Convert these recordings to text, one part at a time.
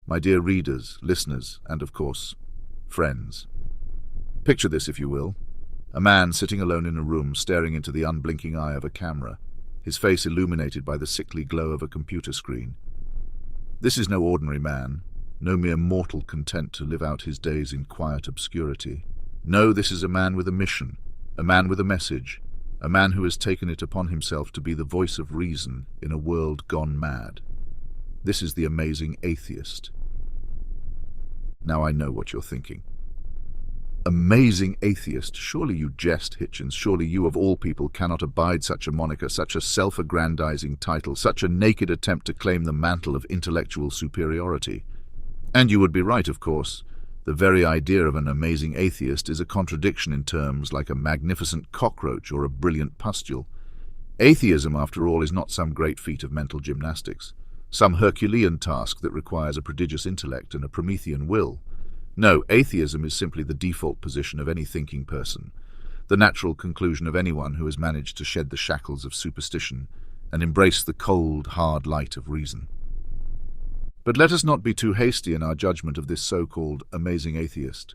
my dear readers, listeners, and of course, friends. Picture this, if you will. A man sitting alone in a room, staring into the unblinking eye of a camera, his face illuminated by the sickly glow of a computer screen. This is no ordinary man, no mere mortal content to live out his days in quiet obscurity. No, this is a man with a mission, a man with a message, a man who has taken it upon himself to be the voice of reason in a world gone mad. This is the amazing atheist. Now I know what you're thinking. Amazing atheist? Surely you jest, Hitchens. Surely you of all people cannot abide such a moniker, such a self-aggrandizing title, such a naked attempt to claim the mantle of intellectual superiority. And you would be right, of course. The very idea of an amazing atheist is a contradiction in terms like a magnificent cockroach or a brilliant pustule. Atheism, after all, is not some great feat of mental gymnastics, some Herculean task that requires a prodigious intellect and a Promethean will. No, atheism is simply the default position of any thinking person, the natural conclusion of anyone who has managed to shed the shackles of superstition and embrace the cold, hard light of reason. But let us not be too hasty in our judgment of this so-called amazing atheist.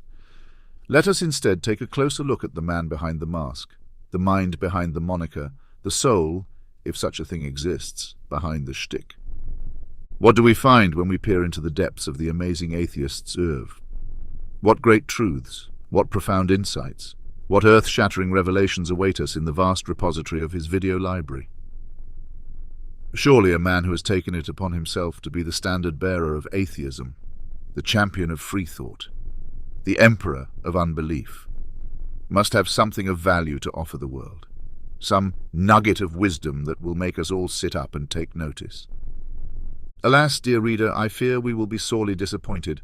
Let us instead take a closer look at the man behind the mask, the mind behind the moniker, the soul, if such a thing exists, behind the shtick. What do we find when we peer into the depths of the amazing atheist's oeuvre? What great truths, what profound insights, what earth-shattering revelations await us in the vast repository of his video library? Surely a man who has taken it upon himself to be the standard-bearer of atheism, the champion of free thought, the emperor of unbelief, must have something of value to offer the world, some nugget of wisdom that will make us all sit up and take notice. Alas, dear reader, I fear we will be sorely disappointed.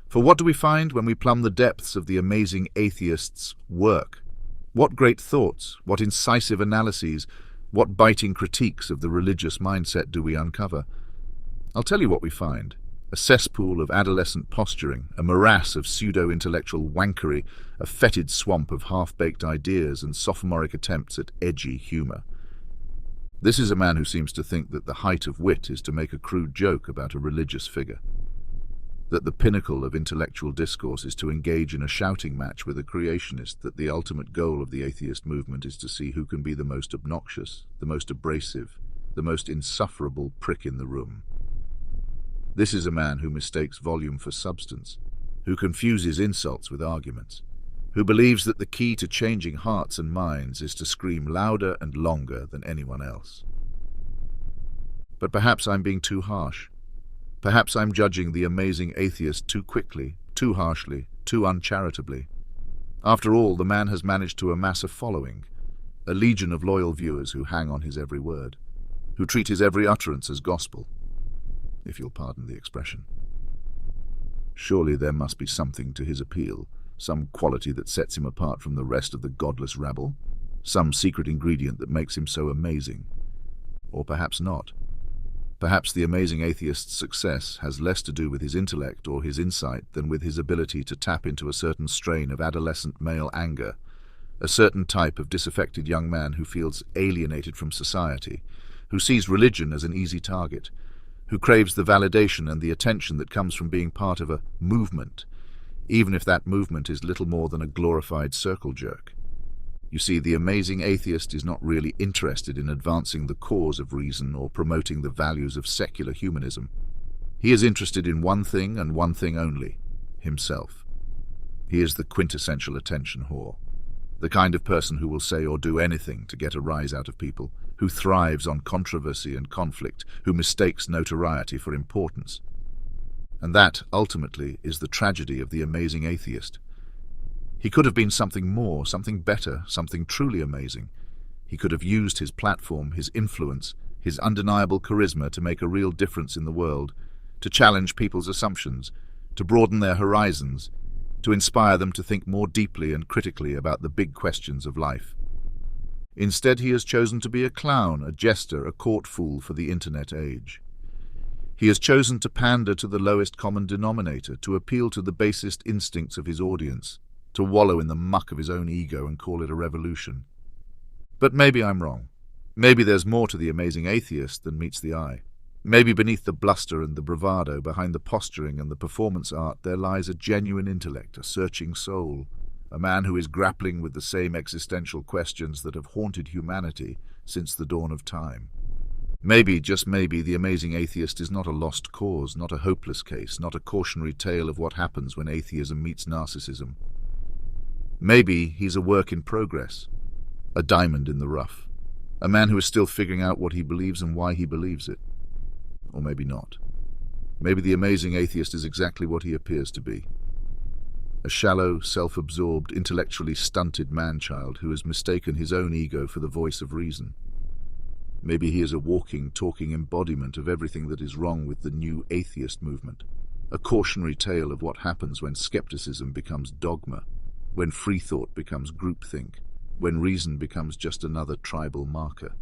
For what do we find when we plumb the depths of the amazing atheist's work? What great thoughts, what incisive analyses, what biting critiques of the religious mindset do we uncover? I'll tell you what we find. A cesspool of adolescent posturing, a morass of pseudo-intellectual wankery, a fetid swamp of half-baked ideas and sophomoric attempts at edgy humour. This is a man who seems to think that the height of wit is to make a crude joke about a religious figure, that the pinnacle of intellectual discourse is to engage in a shouting match with a creationist, that the ultimate goal of the atheist movement is to see who can be the most obnoxious, the most abrasive, the most insufferable prick in the room. This is a man who mistakes volume for substance, who confuses insults with arguments, who believes that the key to changing hearts and minds is to scream louder and longer than anyone else. But perhaps I'm being too harsh. Perhaps I'm judging the amazing atheist too quickly, too harshly, too uncharitably. After all, the man has managed to amass a following, a legion of loyal viewers who hang on his every word, who treat his every utterance as gospel, if you'll pardon the expression. Surely there must be something to his appeal, some quality that sets him apart from the rest of the godless rabble, some secret ingredient that makes him so amazing. Or perhaps not. Perhaps the amazing atheist's success has less to do with his intellect or his insight than with his ability to tap into a certain strain of adolescent male anger, a certain type of disaffected young man who feels alienated from society, who sees religion as an easy target, who craves the validation and the attention that comes from being part of a movement, even if that movement is little more than a glorified circle jerk. You see, the amazing atheist is not really interested in advancing the cause of reason or promoting the values of secular humanism. He is interested in one thing and one thing only: himself. He is the quintessential attention whore, the kind of person who will say or do anything to get a rise out of people, who thrives on controversy and conflict, who mistakes notoriety for importance. And that, ultimately, is the tragedy of the amazing atheist. He could have been something more, something better, something truly amazing. He could have used his platform, his influence, his undeniable charisma to make a real difference in the world, to challenge people's assumptions, to broaden their horizons, to inspire them to think more deeply and critically about the big questions of life. Instead, he has chosen to be a clown, a jester, a court fool for the internet age. He has chosen to pander to the lowest common denominator, to appeal to the basest instincts of his audience, to wallow in the muck of his own ego and call it a revolution. But maybe I'm wrong. Maybe there's more to the amazing atheist than meets the eye. Maybe beneath the bluster and the bravado, behind the posturing and the performance art, there lies a genuine intellect, a searching soul, a man who is grappling with the same existential questions that have haunted humanity since the dawn of time. Maybe, just maybe, the amazing atheist is not a lost cause, not a hopeless case, not a cautionary tale of what happens when atheism meets narcissism. Maybe he's a work in progress, a diamond in the rough, a man who is still figuring out what he believes and why he believes it. Or maybe not. Maybe the amazing atheist is exactly what he appears to be. A shallow, self-absorbed, intellectually stunted man-child who has mistaken his own ego for the voice of reason. Maybe he is a walking, talking embodiment of everything that is wrong with the new atheist movement, a cautionary tale of what happens when skepticism becomes dogma, when free thought becomes groupthink, when reason becomes just another tribal marker.